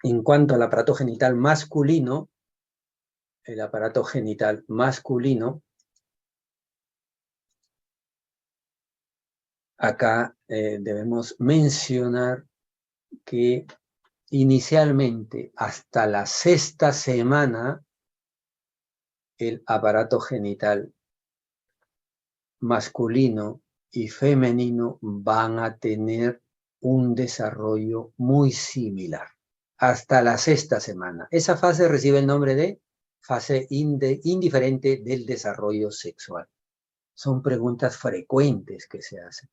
En cuanto al aparato genital masculino, el aparato genital masculino, acá debemos mencionar que inicialmente hasta la 6ª semana el aparato genital masculino y femenino van a tener un desarrollo muy similar hasta la 6ª semana. Esa fase recibe el nombre de fase indiferente del desarrollo sexual. Son preguntas frecuentes que se hacen.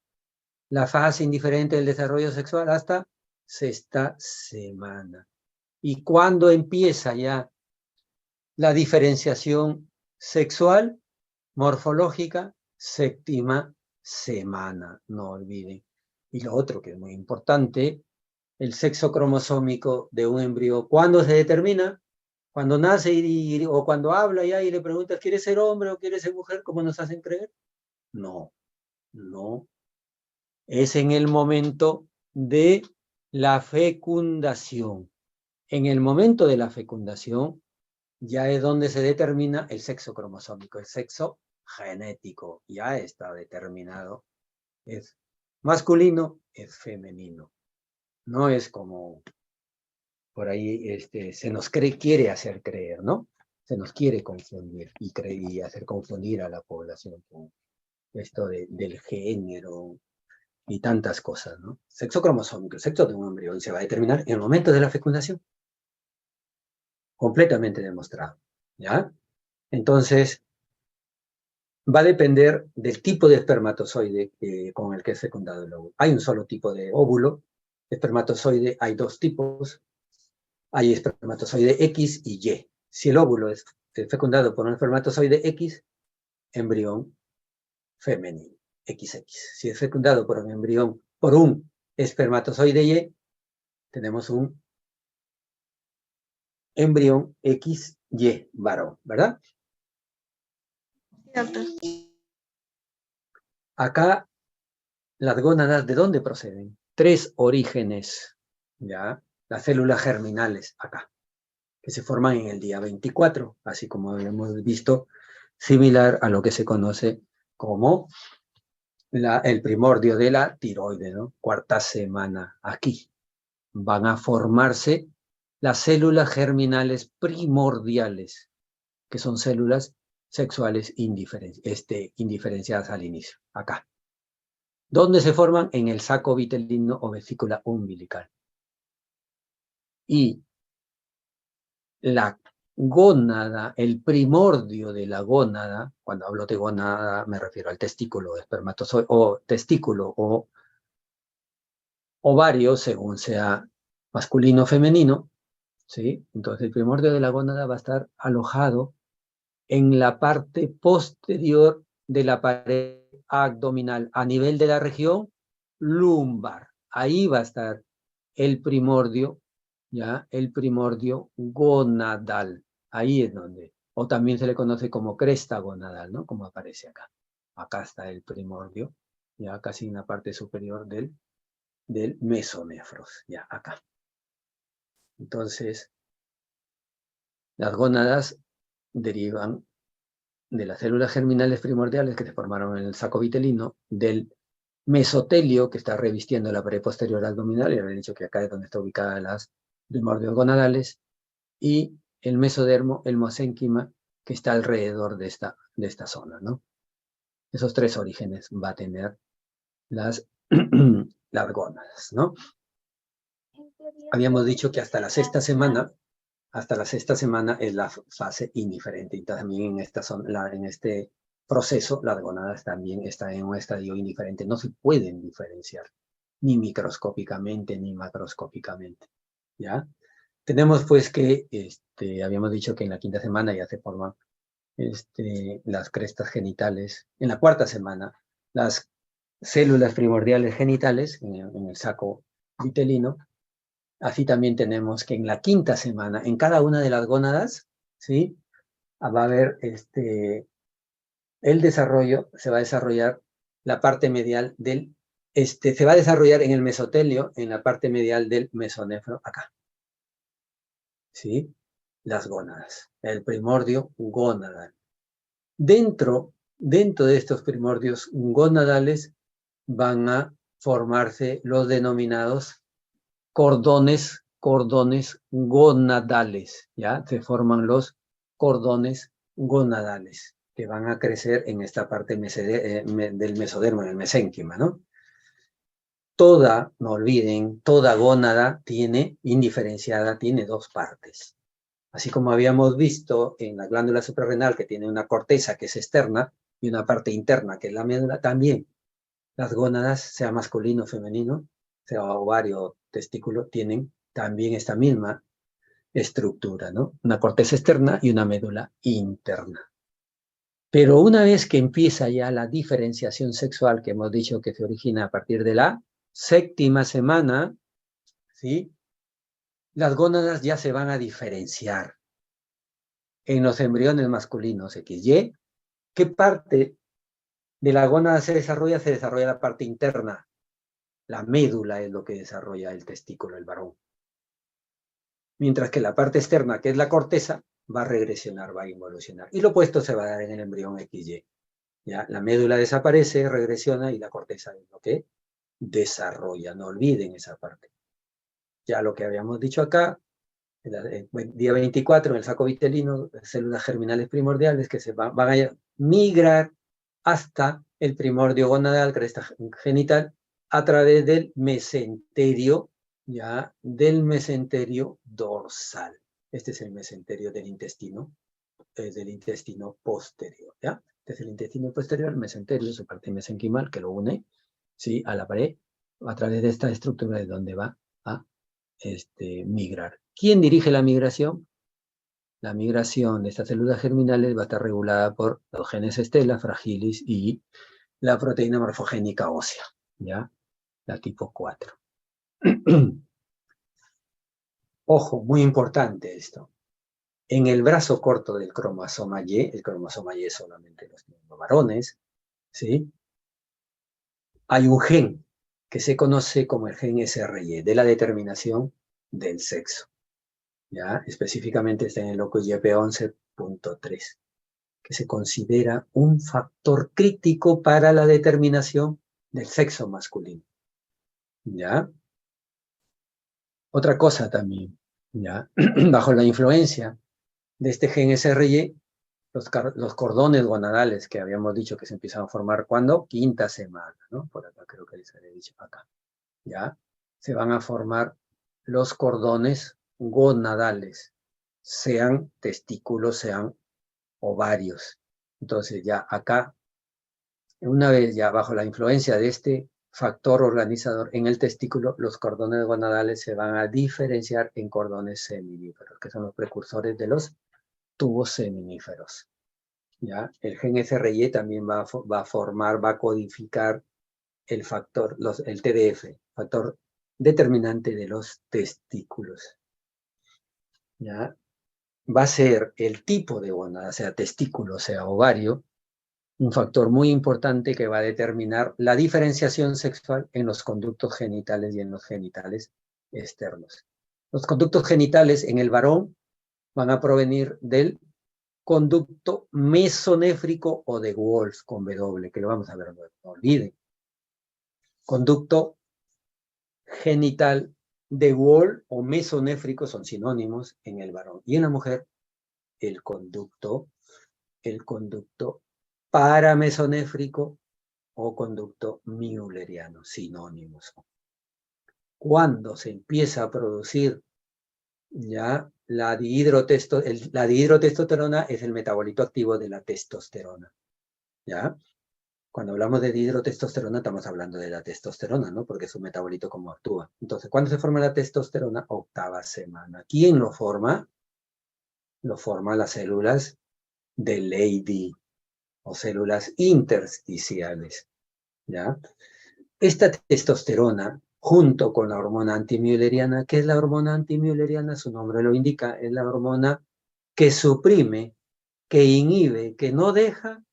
La fase indiferente del desarrollo sexual hasta 6ª semana. ¿Y cuándo empieza ya la diferenciación sexual, morfológica? 7ª semana, no olviden. Y lo otro que es muy importante, el sexo cromosómico de un embrión, ¿cuándo se determina? Cuando nace o cuando habla ya y le preguntas, ¿quieres ser hombre o quieres ser mujer? ¿Cómo nos hacen creer? No, no. Es en el momento de la fecundación. En el momento de la fecundación ya es donde se determina el sexo cromosómico, el sexo genético. Ya está determinado. Es masculino, es femenino. No es como por ahí se nos quiere hacer creer, ¿no? Se nos quiere confundir y hacer confundir a la población con esto del género y tantas cosas, ¿no? Sexo cromosómico, el sexo de un embrión se va a determinar en el momento de la fecundación. Completamente demostrado, ¿ya? Entonces, va a depender del tipo de espermatozoide con el que es fecundado el óvulo. Hay un solo tipo de óvulo, espermatozoide, hay dos tipos, hay espermatozoide X y Y. Si el óvulo es fecundado por un espermatozoide X, embrión femenino, XX. Si es fecundado por un embrión, por un espermatozoide Y, tenemos un embrión XY varón, ¿verdad? Cierto. Acá, las gónadas, ¿de dónde proceden? 3 orígenes, ¿ya? Las células germinales, acá, que se forman en el día 24, así como hemos visto, similar a lo que se conoce como el primordio de la tiroide, ¿no? 4ª semana, aquí. Van a formarse las células germinales primordiales, que son células sexuales indiferenciadas al inicio, acá. ¿Dónde se forman? En el saco vitelino o vesícula umbilical. Y la gónada, el primordio de la gónada, cuando hablo de gónada me refiero al testículo, espermatozoide, o testículo o ovario, según sea masculino o femenino, ¿sí? Entonces el primordio de la gónada va a estar alojado en la parte posterior de la pared abdominal, a nivel de la región lumbar. Ahí va a estar el primordio, ¿ya? El primordio gonadal. Ahí es donde, o también se le conoce como cresta gonadal, ¿no? Como aparece acá. Acá está el primordio, ya casi en la parte superior del mesonefros, ya acá. Entonces, las gónadas derivan de las células germinales primordiales que se formaron en el saco vitelino, del mesotelio que está revistiendo la pared posterior abdominal, y había dicho que acá es donde está ubicada las primordios gonadales, y el mesodermo, el mesénquima, que está alrededor de esta zona, ¿no? Esos 3 orígenes va a tener las gónadas, ¿no? Habíamos dicho que hasta la 6ª semana es la fase indiferente, y también en este proceso las gónadas también están en un estadio indiferente, no se pueden diferenciar ni microscópicamente ni macroscópicamente, ¿ya? Tenemos pues que, habíamos dicho que en la 5ª semana ya se forman las crestas genitales, en la 4ª semana las células primordiales genitales en el saco vitelino. Así también tenemos que en la 5ª semana, en cada una de las gónadas, ¿sí? Va a haber el desarrollo, se va a desarrollar la parte medial se va a desarrollar en el mesotelio, en la parte medial del mesonefro, acá. ¿sí? Las gónadas, el primordio gonadal. Dentro de estos primordios gonadales van a formarse los denominados cordones gonadales, ¿ya? Se forman los cordones gonadales, que van a crecer en esta parte del mesodermo, en el mesénquima, ¿no? Toda, no olviden, toda gónada tiene, indiferenciada, tiene dos partes. Así como habíamos visto en la glándula suprarrenal, que tiene una corteza que es externa y una parte interna que es la médula, también las gónadas, sea masculino o femenino, sea ovario o testículo, tienen también esta misma estructura, ¿no? Una corteza externa y una médula interna. Pero una vez que empieza ya la diferenciación sexual, que hemos dicho que se origina a partir de la séptima semana, ¿sí? Las gónadas ya se van a diferenciar. En los embriones masculinos XY, ¿qué parte de la gónada se desarrolla? Se desarrolla la parte interna. La médula es lo que desarrolla el testículo, el varón. Mientras que la parte externa, que es la corteza, va a regresionar, va a involucionar. Y lo opuesto se va a dar en el embrión XY. ¿Ya? La médula desaparece, regresiona y la corteza es lo que desarrolla. No olviden esa parte. Ya lo que habíamos dicho acá, el día 24 en el saco vitelino, células germinales primordiales que van a migrar hasta el primordio gonadal, cresta genital, a través del mesenterio, ya, del mesenterio dorsal. Este es el mesenterio del intestino posterior, ¿ya? Este es el intestino posterior, el mesenterio, su parte mesenquimal, que lo une, ¿sí? A la pared, a través de esta estructura es donde va a migrar. ¿Quién dirige la migración? La migración de estas células germinales va a estar regulada por los genes Stella, Fragilis y la proteína morfogénica ósea, ¿ya? La tipo 4. Ojo, muy importante esto. En el brazo corto del cromosoma Y, el cromosoma Y solamente los varones, ¿sí? Hay un gen que se conoce como el gen SRY, de la determinación del sexo. ¿Ya? Específicamente está en el locus YP11.3, que se considera un factor crítico para la determinación del sexo masculino. ¿Ya? Otra cosa también, ¿ya? Bajo la influencia de este gen SRY, los cordones gonadales que habíamos dicho que se empiezan a formar, ¿cuándo? Quinta semana, ¿no? Por acá creo que les había dicho acá, ¿ya? Se van a formar los cordones gonadales, sean testículos, sean ovarios. Entonces ya acá, una vez ya bajo la influencia de este factor organizador en el testículo, los cordones gonadales se van a diferenciar en cordones seminíferos, que son los precursores de los tubos seminíferos. ¿Ya? El gen SRY también va a codificar el factor, el TDF, factor determinante de los testículos. ¿Ya? Va a ser el tipo de gónada, sea testículo, sea ovario, un factor muy importante que va a determinar la diferenciación sexual en los conductos genitales y en los genitales externos. Los conductos genitales en el varón van a provenir del conducto mesonéfrico o de Wolff con W, que lo vamos a ver luego, no olviden. Conducto genital de Wolff o mesonéfrico son sinónimos en el varón. Y en la mujer, el conducto paramesonéfrico o conducto mülleriano, sinónimos. Cuando se empieza a producir ya la dihidrotestosterona es el metabolito activo de la testosterona. ¿Ya? Cuando hablamos de dihidrotestosterona estamos hablando de la testosterona, ¿no? Porque es un metabolito como actúa. Entonces, ¿cuándo se forma la testosterona? Octava semana. ¿Quién lo forma? Lo forman las células de Leydig o células intersticiales, ¿ya? Esta testosterona, junto con la hormona antimülleriana, ¿qué es la hormona antimülleriana? Su nombre lo indica, es la hormona que suprime, que inhibe, que no deja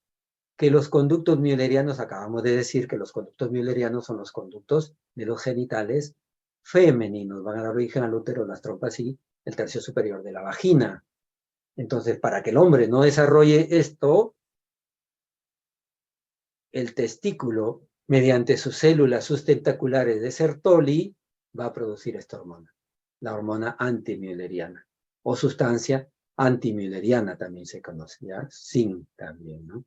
que los conductos müllerianos, acabamos de decir que los conductos müllerianos son los conductos de los genitales femeninos van a dar origen al útero, las trompas y el tercio superior de la vagina. Entonces, para que el hombre no desarrolle esto, el testículo, mediante sus células sustentaculares de Sertoli, va a producir esta hormona, la hormona antimülleriana, o sustancia antimülleriana también se conoce, ¿ya? Zinc también, ¿no?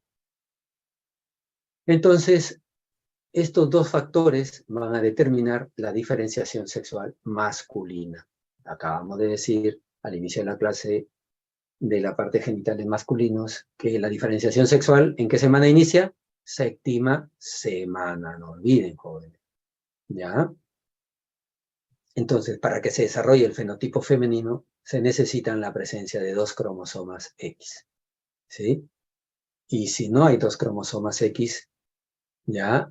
Entonces, estos dos factores van a determinar la diferenciación sexual masculina. Acabamos de decir al inicio de la clase de la parte genitales masculinos que la diferenciación sexual, ¿en qué semana inicia? Séptima semana, no olviden, jóvenes. ¿Ya? Entonces, para que se desarrolle el fenotipo femenino, se necesitan la presencia de 2 cromosomas X. ¿Sí? Y si no hay 2 cromosomas X, ya,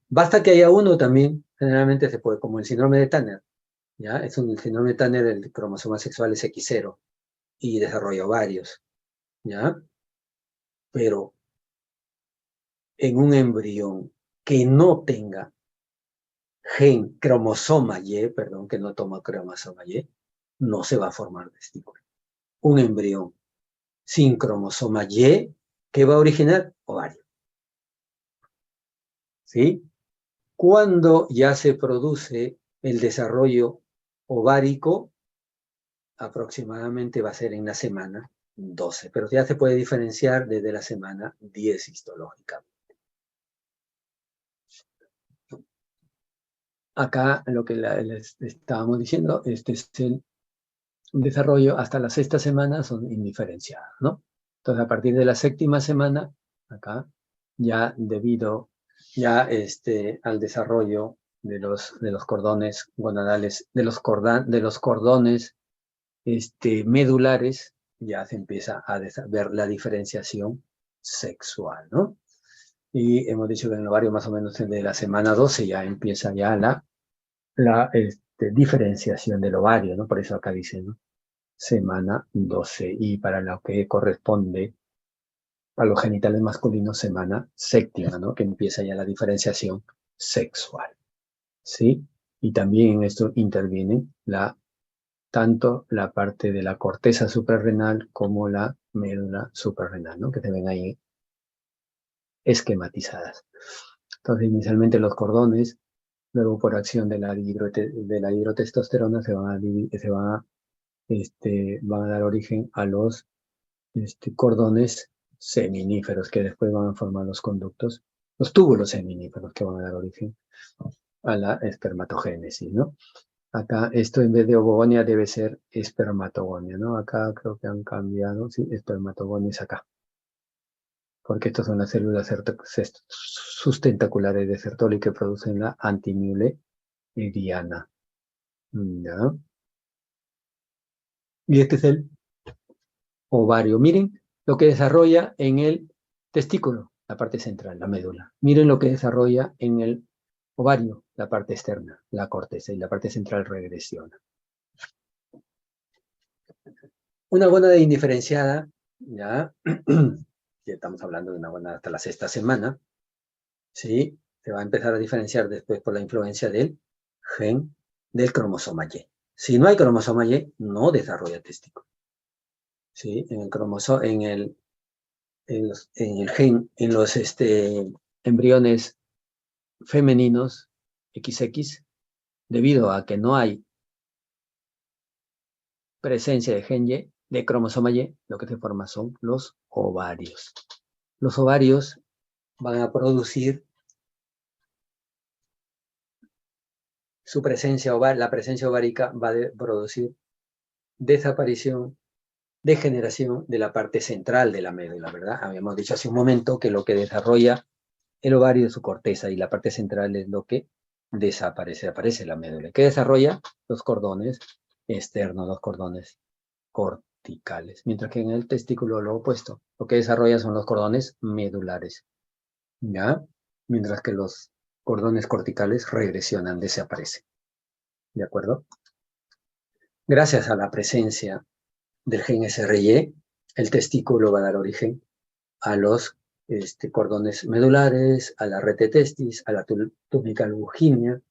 basta que haya uno también, generalmente se puede, como el síndrome de Tanner, ya, el síndrome de Tanner, el cromosoma sexual es X0 y desarrolla ovarios, ya, pero en un embrión que no tenga cromosoma Y, perdón, que no toma cromosoma Y, no se va a formar testículo. Un embrión sin cromosoma Y, ¿qué va a originar? Ovario. ¿Sí? Cuando ya se produce el desarrollo ovárico, aproximadamente va a ser en la semana 12, pero ya se puede diferenciar desde la semana 10 histológicamente. Acá lo que les estábamos diciendo, este es el desarrollo hasta la 6ª semana son indiferenciadas, ¿no? Entonces a partir de la 7ª semana, acá, ya debido ya al desarrollo de los cordones gonadales, de los cordones medulares, ya se empieza a ver la diferenciación sexual, ¿no? Y hemos dicho que en el ovario más o menos desde la semana 12 ya empieza ya la diferenciación del ovario, ¿no? Por eso acá dice, ¿no? Semana 12. Y para lo que corresponde a los genitales masculinos, semana 7ª, ¿no? Que empieza ya la diferenciación sexual, ¿sí? Y también en esto interviene tanto la parte de la corteza suprarrenal como la médula suprarrenal, ¿no? Que se ven ahí esquematizadas. Entonces, inicialmente los cordones, luego por acción de la hidrotestosterona van a dar origen a los cordones seminíferos, que después van a formar los conductos, los túbulos seminíferos que van a dar origen a la espermatogénesis, ¿no? Acá esto en vez de ovogonia debe ser espermatogonia, ¿no? Acá creo que han cambiado, sí, espermatogonia es acá. Porque estas son las células sustentaculares de Sertoli que producen la antimülleriana. ¿Ya? Y este es el ovario. Miren lo que desarrolla en el testículo, la parte central, la médula. Miren lo que desarrolla en el ovario, la parte externa, la corteza, y la parte central regresiona. Una gónada indiferenciada, ya, ya estamos hablando de una gónada hasta la 6ª semana, ¿sí? Se va a empezar a diferenciar después por la influencia del gen del cromosoma Y. Si no hay cromosoma Y, no desarrolla testículo. ¿Sí? En los embriones femeninos XX, debido a que no hay presencia de gen Y, de cromosoma Y, lo que se forma son los ovarios. Los ovarios van a producir su presencia ovárica, la presencia ovárica va a producir desaparición, degeneración de la parte central de la médula, ¿verdad? Habíamos dicho hace un momento que lo que desarrolla el ovario es su corteza y la parte central es lo que desaparece, aparece la médula. ¿Qué desarrolla? Los cordones externos, los cordones corticales, mientras que en el testículo lo opuesto, lo que desarrolla son los cordones medulares, ¿ya? Mientras que los cordones corticales regresionan, desaparecen, ¿de acuerdo? Gracias a la presencia del gen SRY, el testículo va a dar origen a los cordones medulares, a la red de testis, a la túnica albuginea,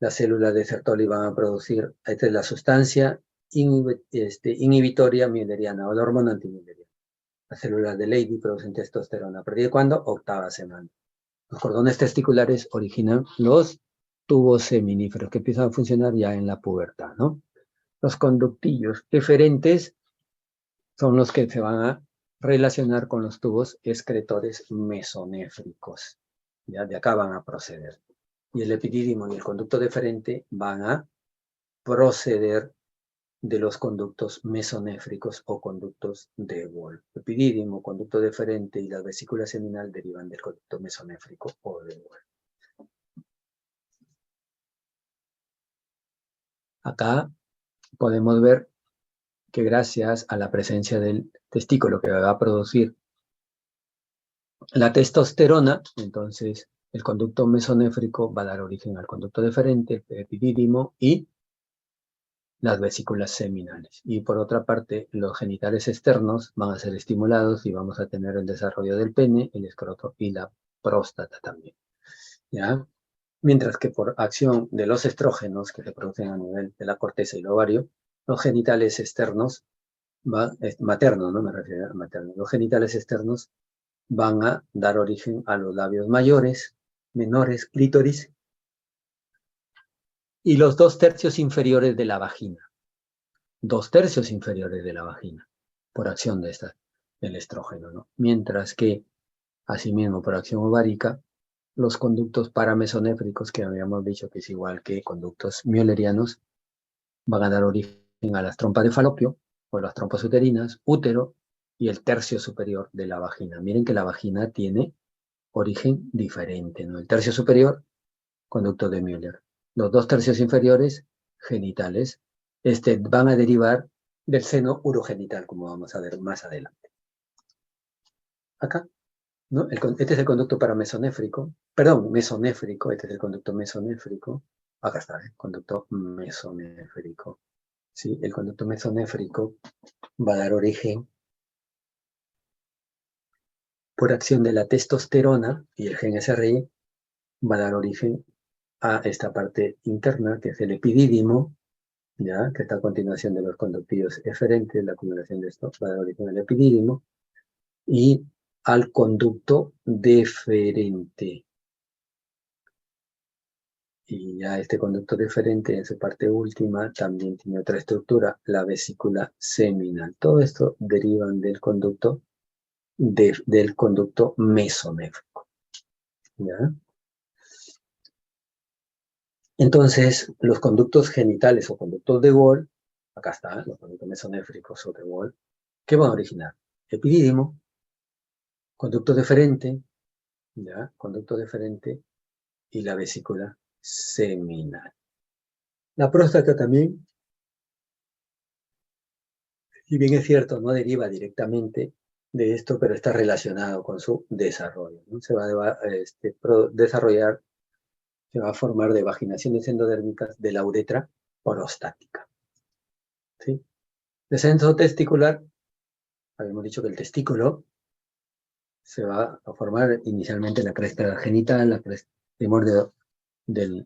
las células de Sertoli van a producir, esta es la sustancia inhibitoria mülleriana o la hormona antimülleriana. Las células de Leydig producen testosterona. ¿A partir de cuándo? Octava semana. Los cordones testiculares originan los tubos seminíferos que empiezan a funcionar ya en la pubertad, ¿no? Los conductillos eferentes son los que se van a relacionar con los tubos excretores mesonéfricos. Ya de acá van a proceder. Y el epidídimo y el conducto deferente van a proceder de los conductos mesonéfricos o conductos de Wolff. Epidídimo, conducto deferente y la vesícula seminal derivan del conducto mesonéfrico o de Wolff. Acá podemos ver que gracias a la presencia del testículo que va a producir la testosterona, entonces el conducto mesonéfrico va a dar origen al conducto deferente, el epidídimo y las vesículas seminales. Y por otra parte, los genitales externos van a ser estimulados y vamos a tener el desarrollo del pene, el escroto y la próstata también. ¿Ya? Mientras que por acción de los estrógenos que se producen a nivel de la corteza y el ovario, los genitales externos, maternos, ¿no? Me refiero a maternos. Los genitales externos van a dar origen a los labios mayores, menores, clítoris, y los 2/3 inferiores de la vagina. 2/3 inferiores de la vagina, por acción de del estrógeno, ¿no? Mientras que, asimismo, por acción ovárica, los conductos paramesonéfricos, que habíamos dicho que es igual que conductos müllerianos, van a dar origen a las trompas de falopio, o las trompas uterinas, útero, y el tercio superior de la vagina. Miren que la vagina tiene origen diferente, ¿no? El tercio superior, conducto de Müller. Los 2/3 inferiores, genitales, van a derivar del seno urogenital, como vamos a ver más adelante. Acá, ¿no? Este es el conducto paramesonéfrico, perdón, mesonéfrico, este es el conducto mesonéfrico. Acá está, el conducto mesonéfrico. ¿Sí? El conducto mesonéfrico va a dar origen por acción de la testosterona y el gen SRI, va a dar origen a esta parte interna, que es el epidídimo, ¿ya? Que está a continuación de los conductillos eferentes, la acumulación de esto va a dar origen al epidídimo, y al conducto deferente. Y ya este conducto deferente en su parte última también tiene otra estructura, la vesícula seminal. Todo esto derivan del conducto mesonéfrico. ¿Ya? Entonces, los conductos genitales o conductos de Wolff, acá están los conductos mesonéfricos o de Wolff, ¿qué van a originar? Epidídimo, conducto deferente, ¿ya? Conducto deferente y la vesícula seminal. La próstata también, si bien es cierto, no deriva directamente de esto, pero está relacionado con su desarrollo, ¿no? Se va a desarrollar, se va a formar de vaginaciones endodérmicas de la uretra prostática. ¿Sí? Descenso testicular, habíamos dicho que el testículo se va a formar inicialmente la cresta genital, la cresta primordio de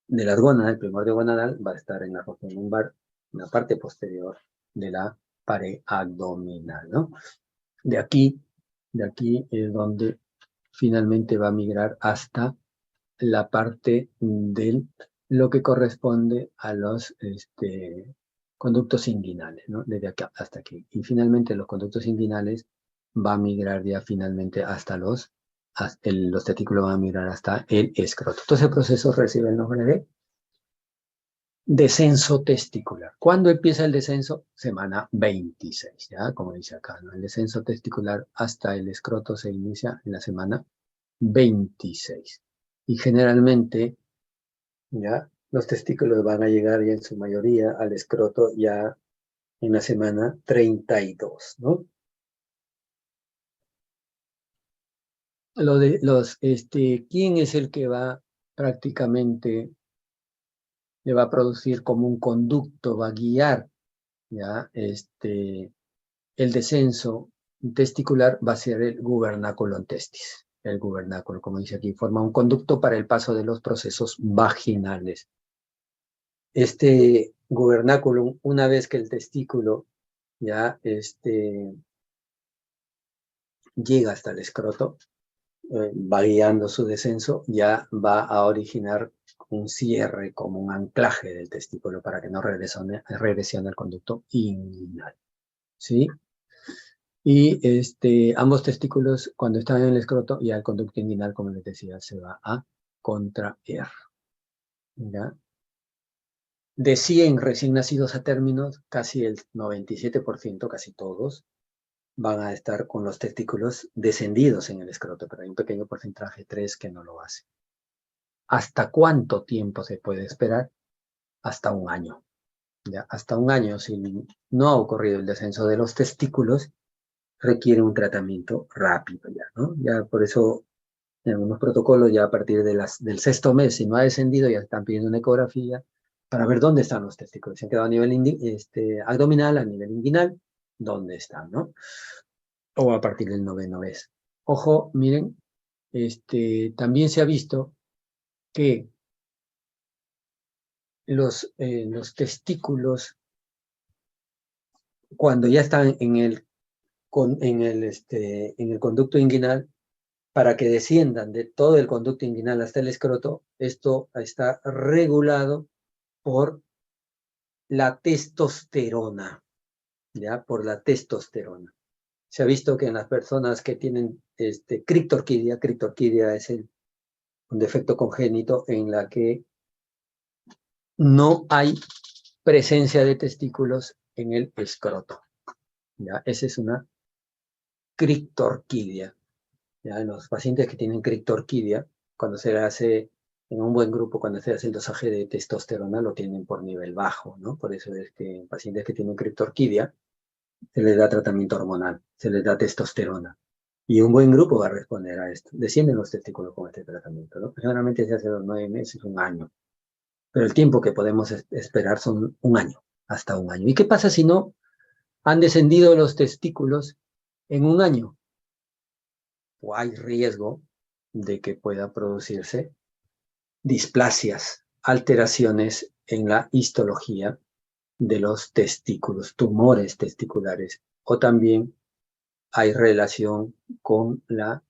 las gónadas, el primordio gonadal va a estar en la región lumbar, en la parte posterior de la pared abdominal, ¿no? De aquí es donde finalmente va a migrar hasta la parte de lo que corresponde a los conductos inguinales, ¿no? Desde acá hasta aquí. Y finalmente los conductos inguinales va a migrar ya finalmente hasta los testículos van a migrar hasta el escroto. Entonces el proceso recibe el nombre de descenso testicular. ¿Cuándo empieza el descenso? Semana 26, ¿ya? Como dice acá, ¿no? El descenso testicular hasta el escroto se inicia en la semana 26. Y generalmente, ¿ya? Los testículos van a llegar ya en su mayoría al escroto ya en la semana 32, ¿no? ¿Quién es el que va prácticamente, le va a producir como un conducto, va a guiar, ¿ya? El descenso testicular va a ser el gubernaculum testis, el gubernáculo, como dice aquí, forma un conducto para el paso de los procesos vaginales. Este gubernáculo, una vez que el testículo ya llega hasta el escroto, va guiando su descenso, ya va a originar un cierre como un anclaje del testículo para que no regresione el conducto inguinal, ¿sí? Y ambos testículos, cuando están en el escroto, ya el conducto inguinal, como les decía, se va a contraer, ¿ya? De 100 recién nacidos a términos, casi el 97%, casi todos, van a estar con los testículos descendidos en el escroto, pero hay un pequeño porcentaje, 3, que no lo hace. ¿Hasta cuánto tiempo se puede esperar? Hasta un año. ¿Ya? Hasta un año, si no ha ocurrido el descenso de los testículos, requiere un tratamiento rápido ya, ¿no? Ya por eso, en algunos protocolos, ya a partir de del 6º mes, si no ha descendido, ya están pidiendo una ecografía para ver dónde están los testículos. Si han quedado a nivel abdominal, a nivel inguinal, ¿dónde están, no? O a partir del 9º mes. Ojo, miren, también se ha visto que los testículos, cuando ya están en el conducto inguinal, para que desciendan de todo el conducto inguinal hasta el escroto, esto está regulado por la testosterona, ¿ya? Por la testosterona. Se ha visto que en las personas que tienen criptorquidia es un defecto congénito en la que no hay presencia de testículos en el escroto, ¿ya? Esa es una criptorquidia. ¿Ya? En los pacientes que tienen criptorquidia, cuando se le hace, en un buen grupo, cuando se hace el dosaje de testosterona, lo tienen por nivel bajo, ¿no? Por eso es que en pacientes que tienen criptorquidia, se les da tratamiento hormonal, se les da testosterona. Y un buen grupo va a responder a esto. Descienden los testículos con este tratamiento, ¿no? Generalmente se hace los 9 meses, un año. Pero el tiempo que podemos esperar son un año, hasta un año. ¿Y qué pasa si no han descendido los testículos en un año? O hay riesgo de que pueda producirse displasias, alteraciones en la histología de los testículos, tumores testiculares, o también hay relación con la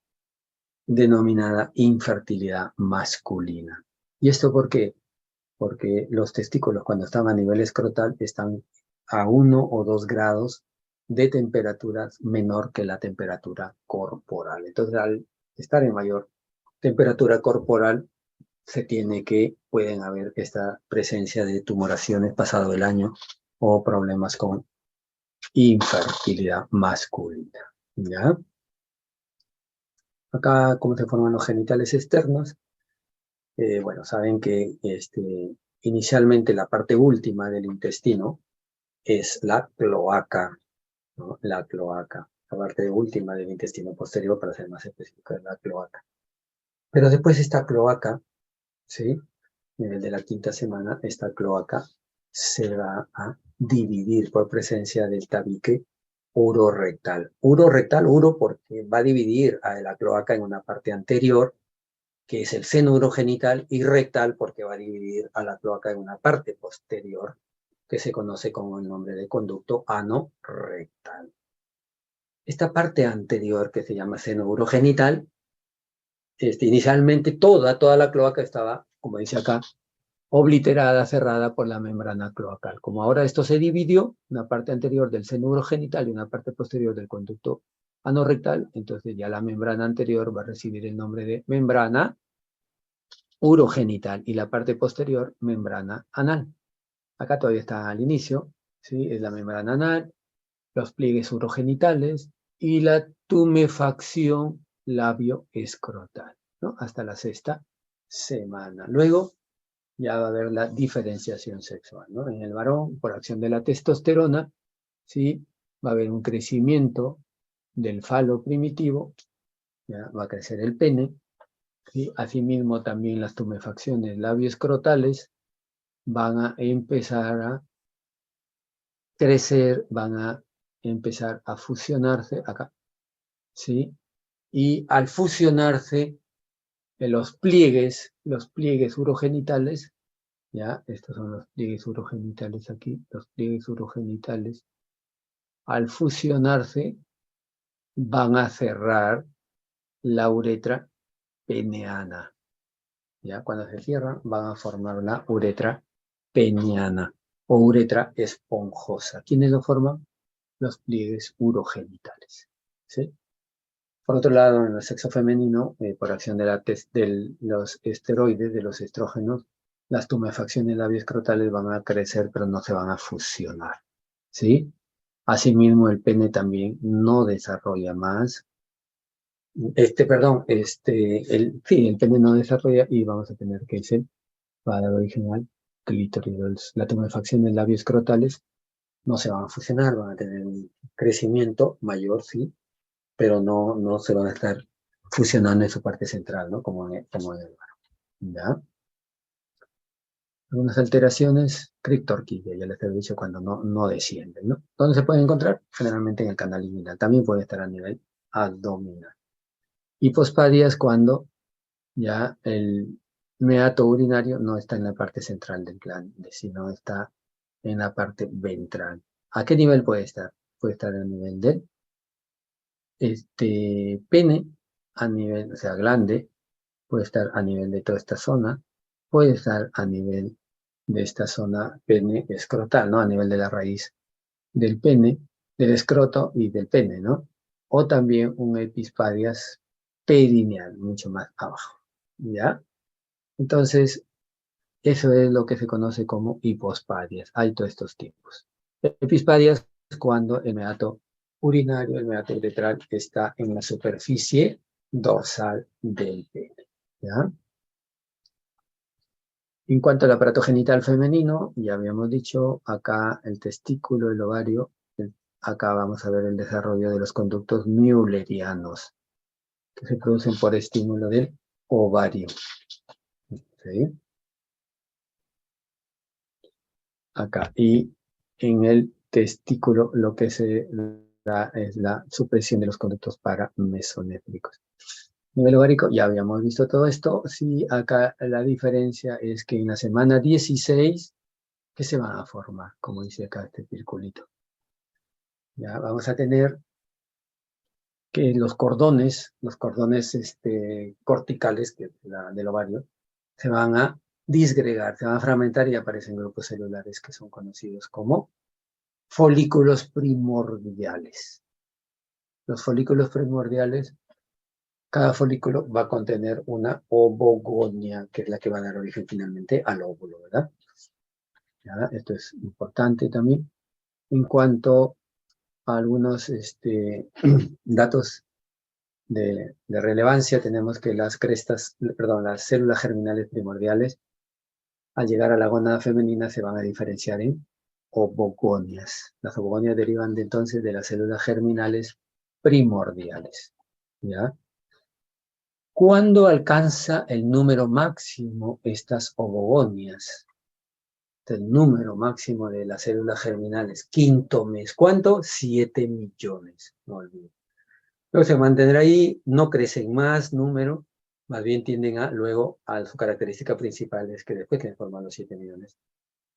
denominada infertilidad masculina. ¿Y esto por qué? Porque los testículos, cuando están a nivel escrotal, están a 1 o 2 grados de temperatura menor que la temperatura corporal. Entonces, al estar en mayor temperatura corporal, pueden haber esta presencia de tumoraciones pasado el año o problemas con infertilidad masculina, ¿ya? Acá, ¿cómo se forman los genitales externos? Bueno, saben que inicialmente la parte última del intestino es la cloaca, ¿no? La cloaca. La parte última del intestino posterior, para ser más específico, es la cloaca. Pero después esta cloaca, ¿sí? Nivel de la 5ª semana, esta cloaca se va a dividir por presencia del tabique urorectal. Urorectal, uro porque va a dividir a la cloaca en una parte anterior, que es el seno urogenital, y rectal porque va a dividir a la cloaca en una parte posterior, que se conoce con el nombre de conducto anorectal. Esta parte anterior, que se llama seno urogenital, inicialmente toda la cloaca estaba, como dice acá, obliterada, cerrada por la membrana cloacal. Como ahora esto se dividió, una parte anterior del seno urogenital y una parte posterior del conducto anorrectal, entonces ya la membrana anterior va a recibir el nombre de membrana urogenital y la parte posterior, membrana anal. Acá todavía está al inicio, ¿sí? Es la membrana anal, los pliegues urogenitales y la tumefacción labioescrotal, ¿no? Hasta la 6ª semana. Luego ya va a haber la diferenciación sexual, ¿no? En el varón, por acción de la testosterona, ¿sí? Va a haber un crecimiento del falo primitivo, ya va a crecer el pene, y asimismo también las tumefacciones labioescrotales van a empezar a crecer, van a empezar a fusionarse acá, ¿sí? y al fusionarse los pliegues urogenitales, ya, estos son los pliegues urogenitales aquí, los pliegues urogenitales, al fusionarse van a cerrar la uretra peneana. Ya, cuando se cierran van a formar una uretra peniana o uretra esponjosa. ¿Quiénes lo forman? Los pliegues urogenitales. ¿Sí? Por otro lado, en el sexo femenino, por acción de los esteroides, de los estrógenos, las tumefacciones labioscrotales van a crecer, pero no se van a fusionar. ¿Sí? Asimismo, el pene también no desarrolla más. El pene no desarrolla y vamos a tener que ser para el original clítoris. La tumefacción de labios escrotales no se van a fusionar, van a tener un crecimiento mayor, sí, pero no se van a estar fusionando en su parte central, ¿no? Como en el varón. ¿Ya? Algunas alteraciones, criptorquidia, ya les he dicho, cuando no descienden, ¿no? ¿Dónde se puede encontrar? Generalmente en el canal inguinal. También puede estar a nivel abdominal. Hipospadias cuando ya el meato urinario no está en la parte central del glande, sino está en la parte ventral. ¿A qué nivel puede estar? Puede estar a nivel del pene, a nivel, o sea, glande, puede estar a nivel de toda esta zona, puede estar a nivel de esta zona pene escrotal, ¿no? A nivel de la raíz del pene, del escroto y del pene, ¿no? O también un epispadias perineal, mucho más abajo, ¿ya? Entonces, eso es lo que se conoce como hipospadias. Hay todos estos tipos. Epispadias es cuando el meato urinario, el meato uretral, está en la superficie dorsal del pene, ¿ya? En cuanto al aparato genital femenino, ya habíamos dicho, acá el testículo, el ovario, acá vamos a ver el desarrollo de los conductos müllerianos, que se producen por estímulo del ovario. ¿Sí? Acá. Y en el testículo lo que se da es la supresión de los conductos paramesonéfricos. Nivel ovárico, ya habíamos visto todo esto. Sí, acá la diferencia es que en la semana 16, ¿qué se van a formar? Como dice acá este circulito. Ya vamos a tener que los cordones corticales del ovario, se van a disgregar, se van a fragmentar y aparecen grupos celulares que son conocidos como folículos primordiales. Los folículos primordiales, cada folículo va a contener una ovogonia, que es la que va a dar origen finalmente al óvulo, ¿verdad? ¿Ya? Esto es importante también. En cuanto a algunos datos de relevancia, tenemos que las células germinales primordiales, al llegar a la gónada femenina, se van a diferenciar en ovogonias. Las ovogonias derivan entonces de las células germinales primordiales. ¿Ya? ¿Cuándo alcanza el número máximo estas ovogonias? El número máximo de las células germinales, quinto mes. ¿Cuánto? 7 millones, no olviden. Luego se mantendrá ahí, no crecen más número, más bien tienden luego a su característica principal, es que después que se forman los 7 millones,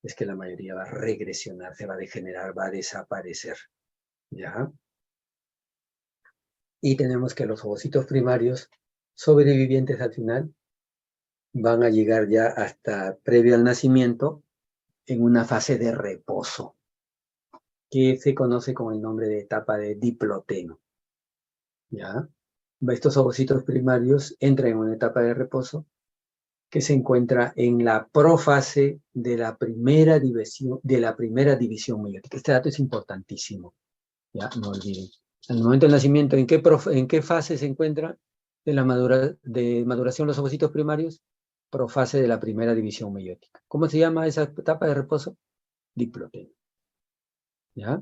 es que la mayoría va a regresionar, se va a degenerar, va a desaparecer. ¿Ya? Y tenemos que los ovocitos primarios sobrevivientes al final van a llegar ya hasta previo al nacimiento en una fase de reposo, que se conoce con el nombre de etapa de diploteno. ¿Ya? Estos ovocitos primarios entran en una etapa de reposo que se encuentra en la profase de la primera división meiótica. Este dato es importantísimo, ya no olviden. Al momento del nacimiento, ¿en qué fase se encuentra de maduración los ovocitos primarios? Profase de la primera división meiótica. ¿Cómo se llama esa etapa de reposo? Diploteno. ¿Ya?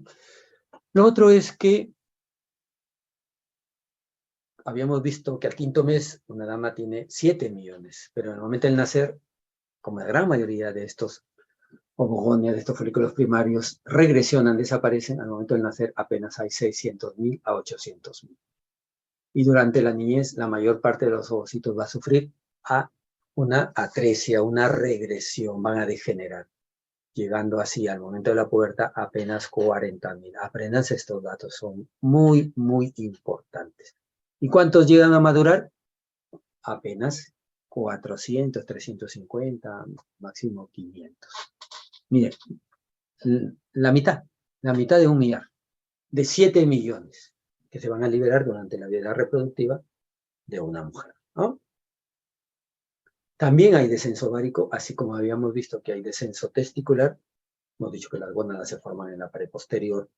Lo otro es que habíamos visto que al quinto mes una dama tiene 7 millones, pero en el momento del nacer, como la gran mayoría de estos ovogonias, de estos folículos primarios, regresionan, desaparecen, al momento del nacer apenas hay 600.000 a 800.000. Y durante la niñez, la mayor parte de los ovocitos va a sufrir una atresia, una regresión, van a degenerar, llegando así al momento de la pubertad apenas 40.000. Apenas estos datos, son muy, muy importantes. ¿Y cuántos llegan a madurar? Apenas 400, 350, máximo 500. Miren, la mitad de 1 millar, de 7 millones, que se van a liberar durante la vida reproductiva de una mujer, ¿no? También hay descenso ovárico, así como habíamos visto que hay descenso testicular. Hemos dicho que las gónadas se forman en la pared posterior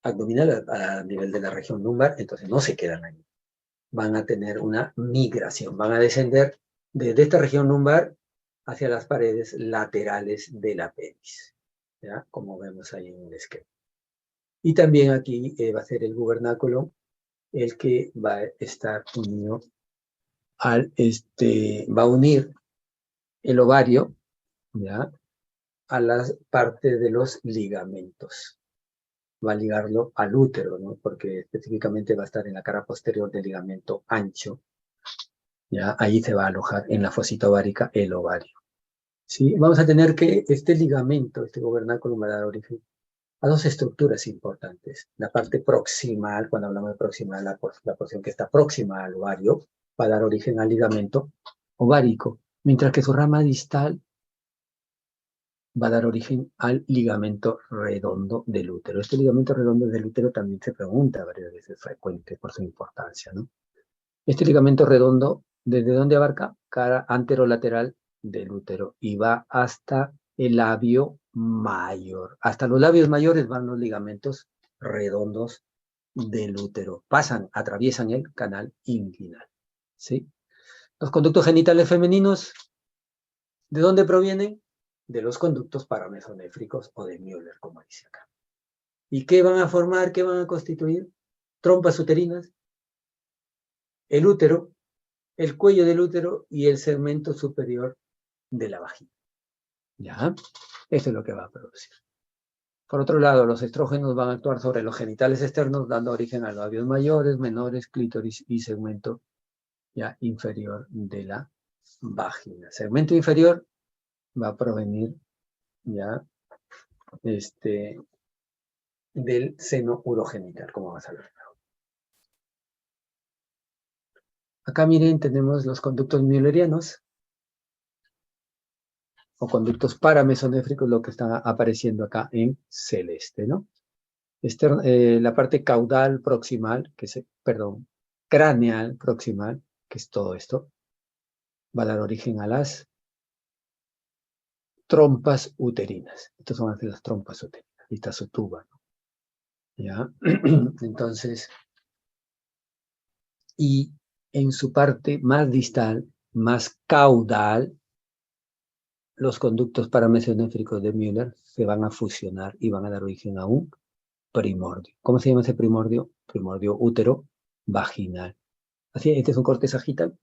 abdominal, a nivel de la región lumbar, entonces no se quedan ahí. Van a tener una migración, van a descender desde esta región lumbar hacia las paredes laterales de la pelvis, ¿ya? Como vemos ahí en el esquema. Y también aquí va a ser el gubernáculo el que va a estar unido va a unir el ovario, ¿ya?, a las partes de los ligamentos. Va a ligarlo al útero, ¿no? Porque específicamente va a estar en la cara posterior del ligamento ancho, ¿ya? Ahí se va a alojar en la fosita ovárica el ovario, ¿sí? Vamos a tener que este ligamento, este gubernáculo, va a dar origen a dos estructuras importantes. La parte proximal, cuando hablamos de proximal, la porción que está próxima al ovario, va a dar origen al ligamento ovárico, mientras que su rama distal va a dar origen al ligamento redondo del útero. Este ligamento redondo del útero también se pregunta varias veces, frecuente por su importancia, ¿no? Este ligamento redondo, ¿desde dónde abarca? Cara anterolateral del útero y va hasta el labio mayor. Hasta los labios mayores van los ligamentos redondos del útero. Atraviesan el canal inguinal, ¿sí? Los conductos genitales femeninos, ¿de dónde provienen? De los conductos paramesonéfricos o de Müller, como dice acá. ¿Y qué van a formar? ¿Qué van a constituir? Trompas uterinas, el útero, el cuello del útero y el segmento superior de la vagina. ¿Ya? Eso es lo que va a producir. Por otro lado, los estrógenos van a actuar sobre los genitales externos, dando origen a labios mayores, menores, clítoris y segmento ya inferior de la vagina. Segmento inferior va a provenir ya del seno urogenital, como vamos a ver. Acá miren, tenemos los conductos müllerianos o conductos paramesonéfricos, lo que está apareciendo acá en celeste, ¿no? La parte caudal proximal, craneal proximal, que es todo esto, va a dar origen a las trompas uterinas. Estas son las trompas uterinas. Ahí está su tuba, ¿no? ¿Ya? Entonces, y en su parte más distal, más caudal, los conductos paramesonéfricos de Müller se van a fusionar y van a dar origen a un primordio. ¿Cómo se llama ese primordio? Primordio útero vaginal. Así, este es un corte sagital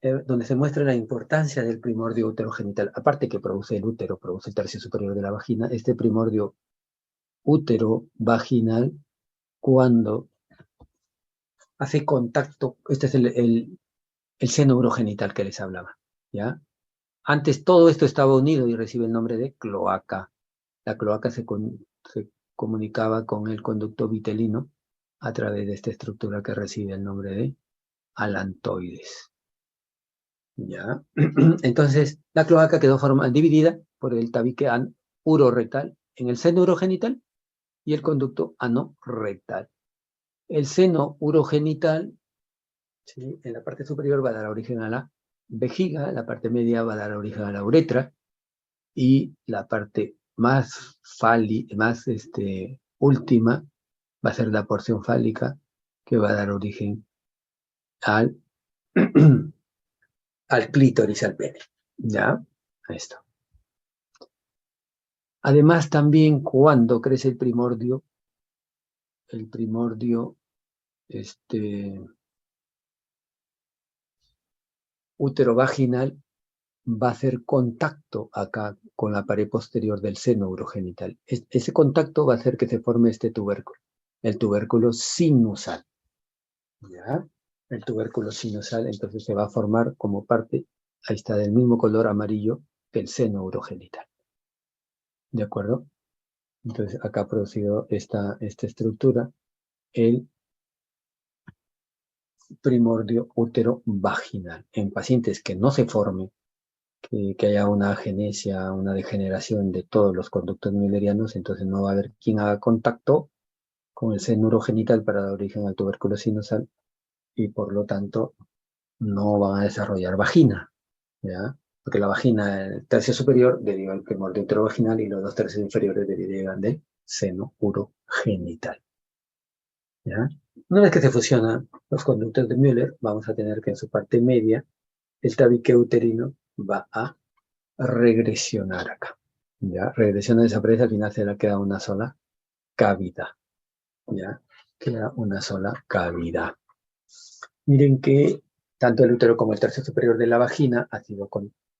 donde se muestra la importancia del primordio uterogenital. Aparte que produce el útero, produce el tercio superior de la vagina, este primordio útero vaginal, cuando hace contacto, este es el seno urogenital que les hablaba, ¿ya? Antes todo esto estaba unido y recibe el nombre de cloaca. La cloaca se comunicaba con el conducto vitelino a través de esta estructura que recibe el nombre de alantoides. ¿Ya? Entonces, la cloaca quedó dividida por el tabique urorectal en el seno urogenital y el conducto anorrectal. El seno urogenital, ¿sí?, en la parte superior va a dar origen a la vejiga, la parte media va a dar origen a la uretra y la parte más última va a ser la porción fálica que va a dar origen al al clítoris, al pene. ¿Ya? Esto. Además, también cuando crece el primordio útero vaginal va a hacer contacto acá con la pared posterior del seno urogenital. Ese contacto va a hacer que se forme este tubérculo, el tubérculo sinusal. ¿ya? El tubérculo sinusal, entonces se va a formar como parte, ahí está, del mismo color amarillo que el seno urogenital. ¿De acuerdo? Entonces acá ha producido esta estructura, el primordio útero vaginal. En pacientes que no se forme, que haya una agenesia, una degeneración de todos los conductos müllerianos, entonces no va a haber quien haga contacto con el seno urogenital para dar origen al tubérculo sinusal y por lo tanto no van a desarrollar vagina, ¿ya? Porque la vagina, el tercio superior, deriva del primordio uterovaginal y los 2 tercios inferiores derivan del seno urogenital, ¿ya? Una vez que se fusionan los conductos de Müller, vamos a tener que en su parte media el tabique uterino va a regresionar acá, ¿ya? Regresiona, desaparece, al final se le queda una sola cavidad, ¿ya? Queda una sola cavidad. Miren que tanto el útero como el tercio superior de la vagina ha sido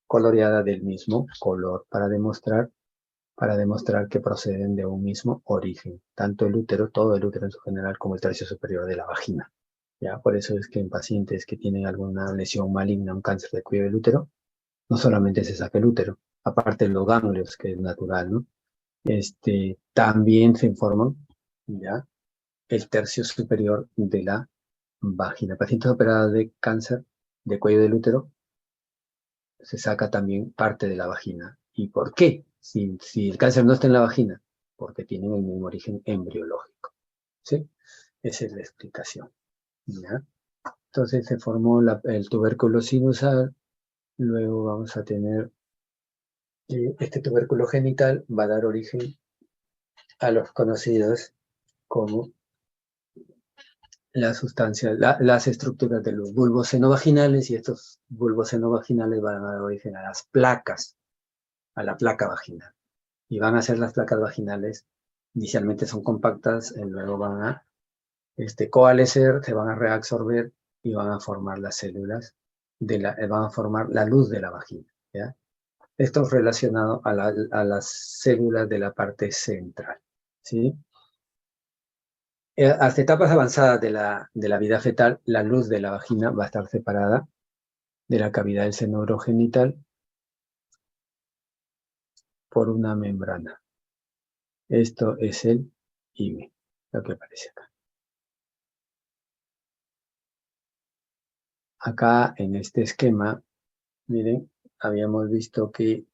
coloreada del mismo color para demostrar que proceden de un mismo origen. Tanto el útero, todo el útero en su general, como el tercio superior de la vagina. ¿Ya? Por eso es que en pacientes que tienen alguna lesión maligna, un cáncer de cuello del útero, no solamente se saca el útero, aparte de los ganglios, que es natural, ¿no? También se informan, ¿ya? El tercio superior de la vagina. Pacientes operados de cáncer de cuello del útero, se saca también parte de la vagina. ¿Y por qué? Si el cáncer no está en la vagina, porque tienen el mismo origen embriológico. ¿Sí? Esa es la explicación. ¿Ya? Entonces se formó el tubérculo sinusal, luego vamos a tener este tubérculo genital, va a dar origen a los conocidos como las sustancias, las estructuras de los bulbos senovaginales, y estos bulbos senovaginales van a dar origen a las placas, a la placa vaginal. Y van a ser las placas vaginales, inicialmente son compactas, luego van a coalescer, se van a reabsorber y van a formar las células, van a formar la luz de la vagina, ¿ya? Esto es relacionado a las células de la parte central, ¿sí? Hasta etapas avanzadas de la vida fetal, la luz de la vagina va a estar separada de la cavidad del seno urogenital por una membrana. Esto es el IME, lo que aparece acá. Acá en este esquema, miren, habíamos visto que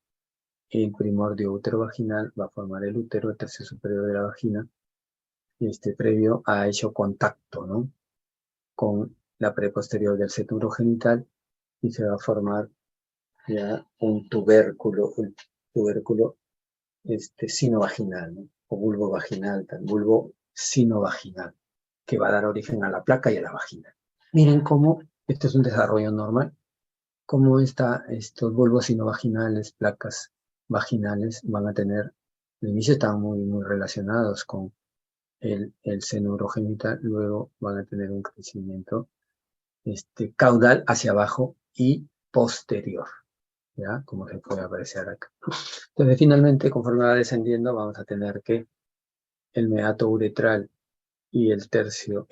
el primordio uterovaginal va a formar el útero, el tercio superior de la vagina, y previo ha hecho contacto, ¿no?, con la pared posterior del seno urogenital y se va a formar ya un tubérculo sinovaginal, ¿no?, o bulbo vaginal, bulbo sinovaginal, que va a dar origen a la placa y a la vagina. Miren cómo este es un desarrollo normal, cómo estos bulbos sinovaginales, placas vaginales, van a tener, al inicio están muy relacionados con el seno urogenital, luego van a tener un crecimiento caudal hacia abajo y posterior, ¿ya? Como se puede apreciar acá. Entonces, finalmente, conforme va descendiendo, vamos a tener que el meato uretral y el tercio,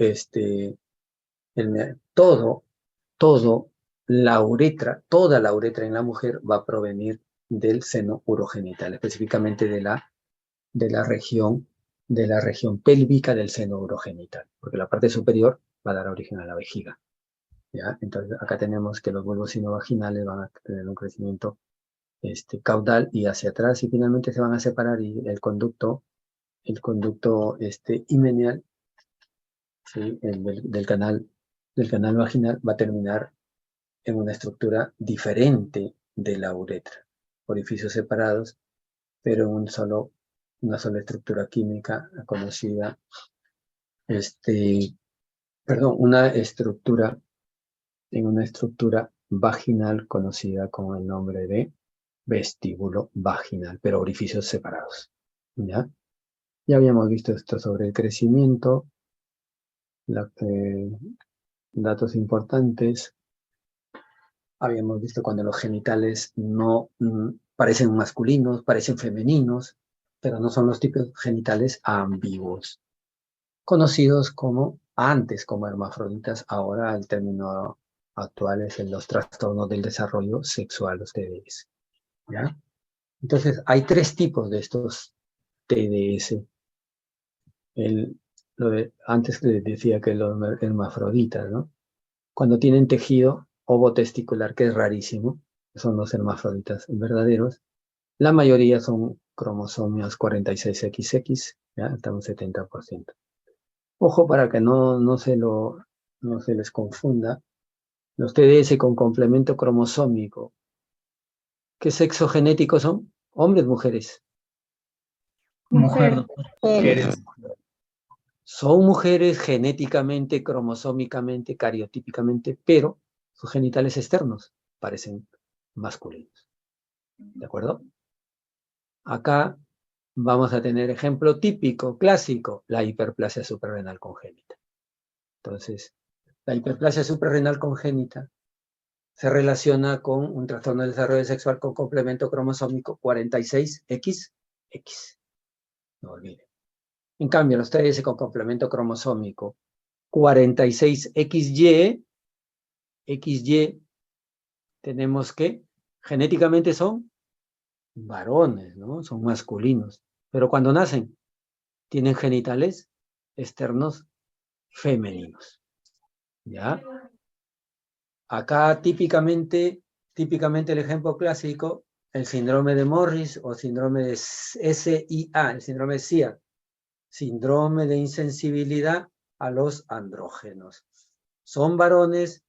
toda la uretra en la mujer va a provenir del seno urogenital, específicamente de la región pélvica del seno urogenital, porque la parte superior va a dar origen a la vejiga, ¿ya? Entonces acá tenemos que los bulbos sinovaginales van a tener un crecimiento caudal y hacia atrás, y finalmente se van a separar, y el conducto himeneal, ¿sí?, del canal vaginal va a terminar en una estructura diferente de la uretra, orificios separados, pero en una sola estructura química conocida, una estructura vaginal conocida con el nombre de vestíbulo vaginal, pero orificios separados, ¿ya? Ya habíamos visto esto sobre el crecimiento, datos importantes. Habíamos visto cuando los genitales no parecen masculinos, parecen femeninos, pero no son los tipos genitales ambiguos, conocidos como antes como hermafroditas, ahora el término actual es en los trastornos del desarrollo sexual, los TDS. ¿Ya? Entonces, hay 3 tipos de estos TDS. Antes les decía que los hermafroditas, ¿no? Cuando tienen tejido ovotesticular, que es rarísimo, son los hermafroditas verdaderos, la mayoría son cromosomios 46XX, ¿ya? Hasta un 70%. Ojo para que no se les confunda. Los TDS con complemento cromosómico, ¿qué sexo genético son? Hombres, mujeres. Mujer, doctor. Mujeres. Son mujeres genéticamente, cromosómicamente, cariotípicamente, pero sus genitales externos parecen masculinos. ¿De acuerdo? Acá vamos a tener ejemplo típico, clásico, la hiperplasia suprarrenal congénita. Entonces, la hiperplasia suprarrenal congénita se relaciona con un trastorno del desarrollo sexual con complemento cromosómico 46XX. No olviden. En cambio, los TDS con complemento cromosómico 46XY, tenemos que genéticamente son varones, ¿no? Son masculinos. Pero cuando nacen, tienen genitales externos femeninos. ¿Ya? Acá típicamente el ejemplo clásico, el síndrome de Morris o síndrome de SIA, el síndrome de SIA, síndrome de insensibilidad a los andrógenos. Son varones,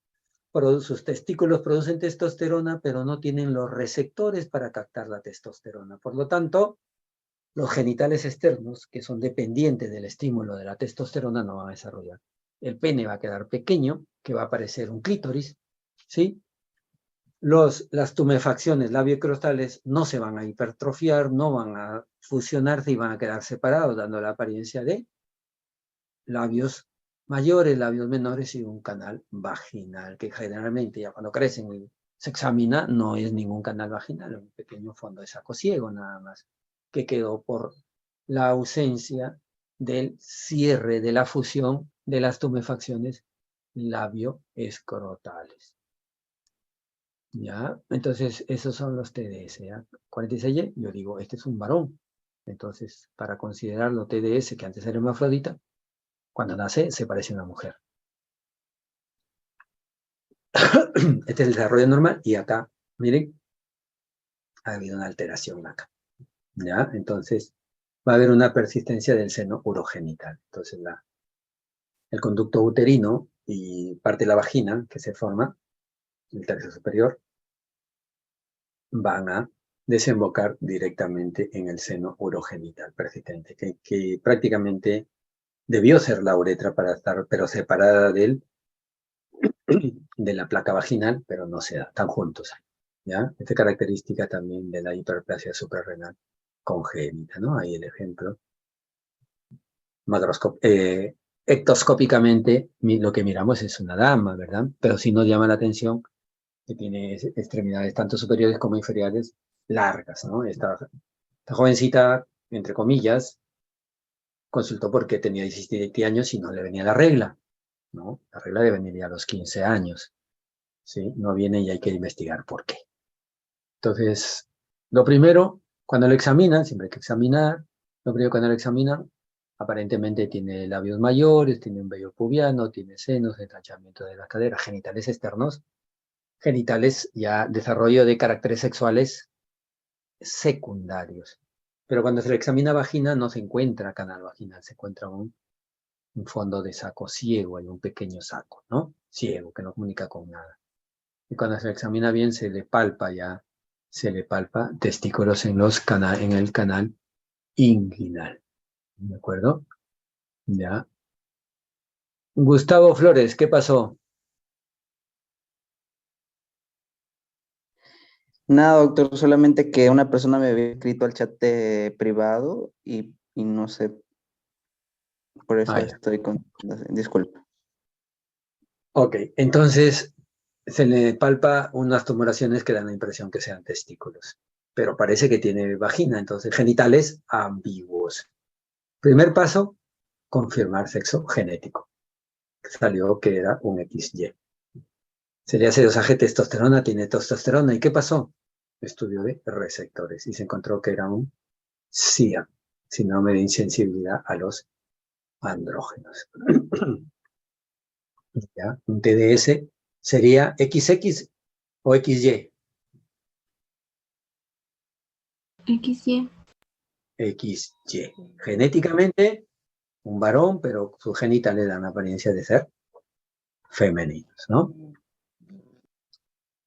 sus testículos producen testosterona, pero no tienen los receptores para captar la testosterona. Por lo tanto, los genitales externos, que son dependientes del estímulo de la testosterona, no van a desarrollar. El pene va a quedar pequeño, que va a parecer un clítoris, ¿sí? Las tumefacciones labiocrostales no se van a hipertrofiar, no van a fusionarse y van a quedar separados, dando la apariencia de labios mayores, labios menores y un canal vaginal, que generalmente ya cuando crecen y se examina, no es ningún canal vaginal, un pequeño fondo de saco ciego nada más, que quedó por la ausencia del cierre de la fusión de las tumefacciones labioescrotales. ¿Ya? Entonces, esos son los TDS, ¿ya? 46Y, yo digo, este es un varón. Entonces, para considerarlo TDS, que antes era hermafrodita, cuando nace se parece a una mujer. Este es el desarrollo normal y acá, miren, ha habido una alteración acá. ¿Ya? Entonces, va a haber una persistencia del seno urogenital. Entonces, el conducto uterino y parte de la vagina que se forma, el tercio superior, van a desembocar directamente en el seno urogenital persistente, que prácticamente debió ser la uretra para estar, pero separada de la placa vaginal, pero no se da, están juntos ahí, ¿ya? Esta característica también de la hiperplasia suprarrenal congénita, ¿no? Ahí el ejemplo. Ectoscópicamente, lo que miramos es una dama, ¿verdad? Pero sí nos llama la atención que tiene extremidades tanto superiores como inferiores largas, ¿no? Esta jovencita, entre comillas, consultó porque tenía 17 años y no le venía la regla, ¿no? La regla debe venir a los 15 años, ¿sí? No viene y hay que investigar por qué. Entonces, lo primero, cuando lo examinan, siempre hay que examinar, lo primero cuando lo examinan, aparentemente tiene labios mayores, tiene un vello pubiano, tiene senos, ensanchamiento de las caderas, genitales externos, genitales ya desarrollo de caracteres sexuales secundarios. Pero cuando se le examina vagina no se encuentra canal vaginal, se encuentra un fondo de saco ciego, hay un pequeño saco, ¿no? Ciego, que no comunica con nada. Y cuando se le examina bien se le palpa testículos en el canal inguinal. ¿De acuerdo? Ya. Gustavo Flores, ¿qué pasó? Nada, doctor, solamente que una persona me había escrito al chat privado y no sé, por eso Ah, ya. estoy con... Disculpa. Ok, entonces se le palpa unas tumoraciones que dan la impresión que sean testículos, pero parece que tiene vagina, entonces genitales ambiguos. Primer paso, confirmar sexo genético. salió que era un XY. Se le hace dosaje testosterona, tiene testosterona. ¿Y qué pasó? Estudio de receptores y se encontró que era un SIA, síndrome de insensibilidad a los andrógenos. ¿Ya? Un TDS sería XX o XY. XY. XY. Genéticamente, un varón, pero sus genitales le dan apariencia de ser femeninos, ¿no?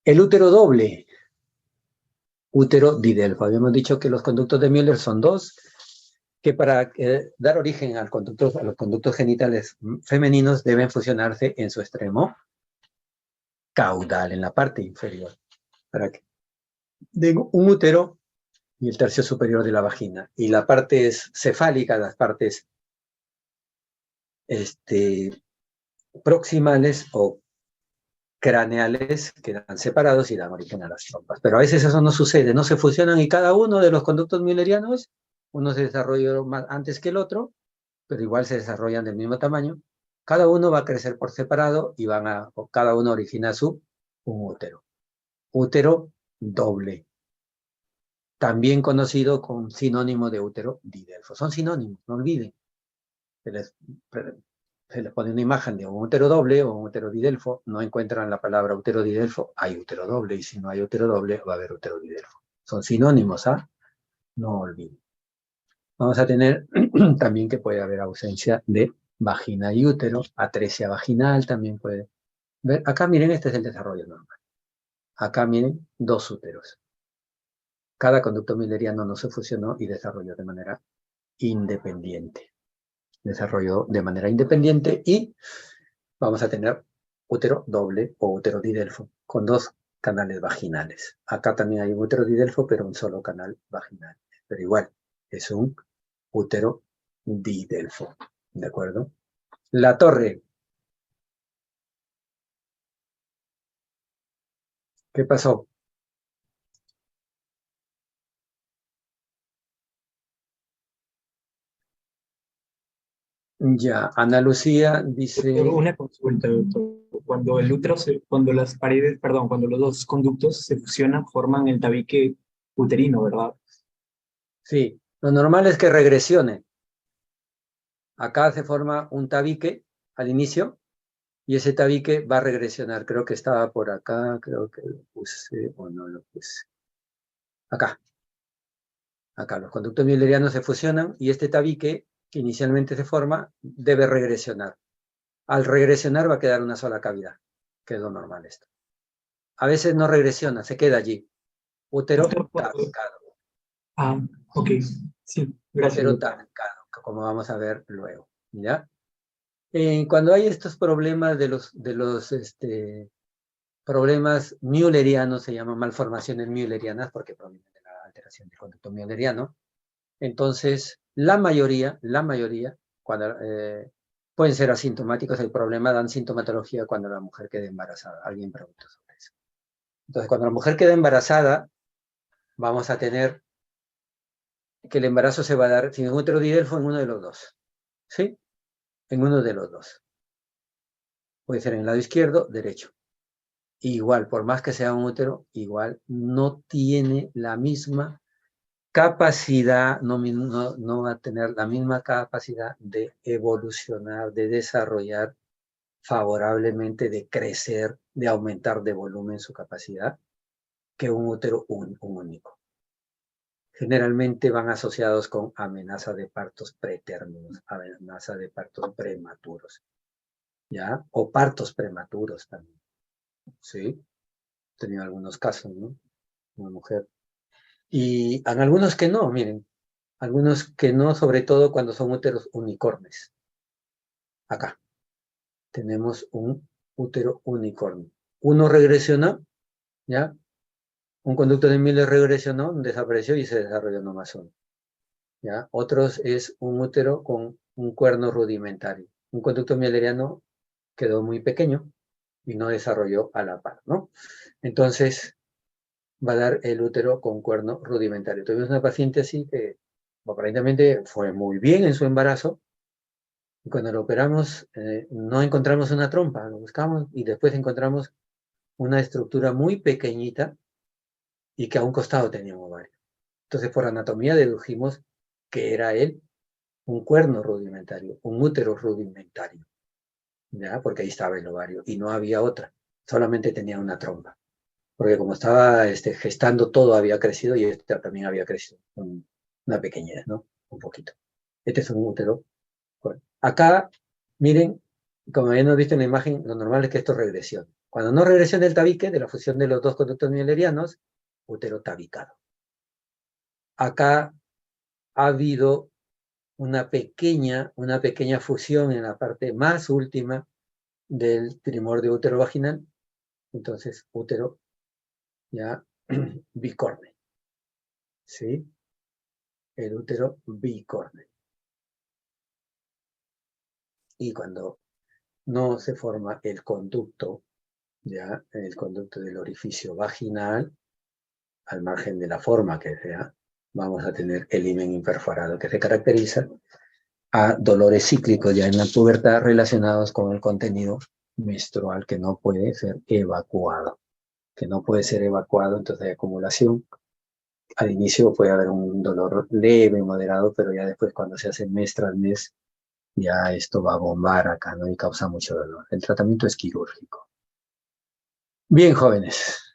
El útero doble, útero didelfo. Habíamos dicho que los conductos de Müller son dos, que para dar origen a los conductos genitales femeninos deben fusionarse en su extremo caudal, en la parte inferior, para que den un útero y el tercio superior de la vagina. Y la parte cefálica, las partes proximales o craneales quedan separados y dan origen a las trompas. Pero a veces eso no sucede, no se fusionan y cada uno de los conductos müllerianos, uno se desarrolló más antes que el otro, pero igual se desarrollan del mismo tamaño. Cada uno va a crecer por separado y cada uno origina un útero. Útero doble, también conocido con sinónimo de útero didelfo. Son sinónimos, no olviden. Se les pone una imagen de un útero doble o un útero didelfo, no encuentran la palabra útero didelfo, hay útero doble, y si no hay útero doble, va a haber útero didelfo. Son sinónimos, ¿ah? No olviden. Vamos a tener también que puede haber ausencia de vagina y útero, atresia vaginal también puede ver. Acá miren, este es el desarrollo normal. Acá miren, dos úteros. Cada conducto mülleriano no se fusionó y desarrolló de manera independiente. Desarrolló de manera independiente y vamos a tener útero doble o útero didelfo con dos canales vaginales. Acá también hay un útero didelfo, pero un solo canal vaginal. Pero igual, es un útero didelfo. ¿De acuerdo? La torre. ¿Qué pasó? Ya, Ana Lucía dice... Una consulta, doctor. Cuando el útero cuando las paredes, perdón, cuando los dos conductos se fusionan, forman el tabique uterino, ¿verdad? Sí, lo normal es que regresione. Acá se forma un tabique al inicio y ese tabique va a regresionar. Creo que estaba por acá, creo que lo puse o no lo puse. Acá. Acá los conductos müllerianos se fusionan y este tabique que inicialmente se forma debe regresionar. Al regresionar va a quedar una sola cavidad, que es lo normal esto. A veces no regresiona, se queda allí. Útero Doctor, tabicado. ah, ok. Sí, gracias. Útero Doctor. tabicado, como vamos a ver luego. ¿Ya? Cuando hay estos problemas de los problemas müllerianos, se llaman malformaciones müllerianas porque provienen de la alteración del conducto mülleriano. Entonces, la mayoría, cuando pueden ser asintomáticos, el problema dan sintomatología cuando la mujer queda embarazada. Alguien preguntó sobre eso. Entonces, cuando la mujer queda embarazada, vamos a tener que el embarazo se va a dar sin útero didelfo en uno de los dos. ¿Sí? En uno de los dos. Puede ser en el lado izquierdo, derecho. Igual, por más que sea un útero, igual no tiene la misma capacidad, no va a tener la misma capacidad de evolucionar, de desarrollar favorablemente, de crecer, de aumentar de volumen su capacidad, que un útero único. Generalmente van asociados con amenaza de partos pretérminos, amenaza de partos prematuros, ¿ya? O partos prematuros también, ¿sí? He tenido algunos casos, ¿no? Una mujer. Y en algunos que no, miren, algunos que no, sobre todo cuando son úteros unicornes. Acá tenemos un útero unicornio. Uno regresionó, ¿ya? Un conducto de Müller regresionó, desapareció y se desarrolló nomás uno. ¿Ya? Otros es un útero con un cuerno rudimentario. Un conducto mülleriano quedó muy pequeño y no desarrolló a la par, ¿no? Entonces, va a dar el útero con cuerno rudimentario. Tuvimos una paciente así que aparentemente fue muy bien en su embarazo, Y cuando lo operamos, no encontramos una trompa, lo buscamos y después encontramos una estructura muy pequeñita y que a un costado tenía un ovario. Entonces, por anatomía dedujimos que era él un cuerno rudimentario, un útero rudimentario, ¿ya? Porque ahí estaba el ovario y no había otra, solamente tenía una trompa. Porque como estaba gestando, todo había crecido y esta también había crecido, una pequeñez, ¿no? Un poquito. Este es un útero. Bueno, acá, miren, como habíamos visto en la imagen, lo normal es que esto regresione. Cuando no regresione el tabique de la fusión de los dos conductos mielerianos, útero tabicado. Acá ha habido una pequeña fusión en la parte más última del primordio útero vaginal, entonces útero ya bicorne, ¿sí? El útero bicorne. Y cuando no se forma el conducto, ya el conducto del orificio vaginal, al margen de la forma que sea, vamos a tener el himen imperforado, que se caracteriza a dolores cíclicos ya en la pubertad relacionados con el contenido menstrual que no puede ser evacuado. Entonces hay acumulación. Al inicio puede haber un dolor leve, moderado, pero ya después cuando se hace mes tras mes, ya esto va a bombar acá, ¿no? Y causa mucho dolor. El tratamiento es quirúrgico. Bien, jóvenes,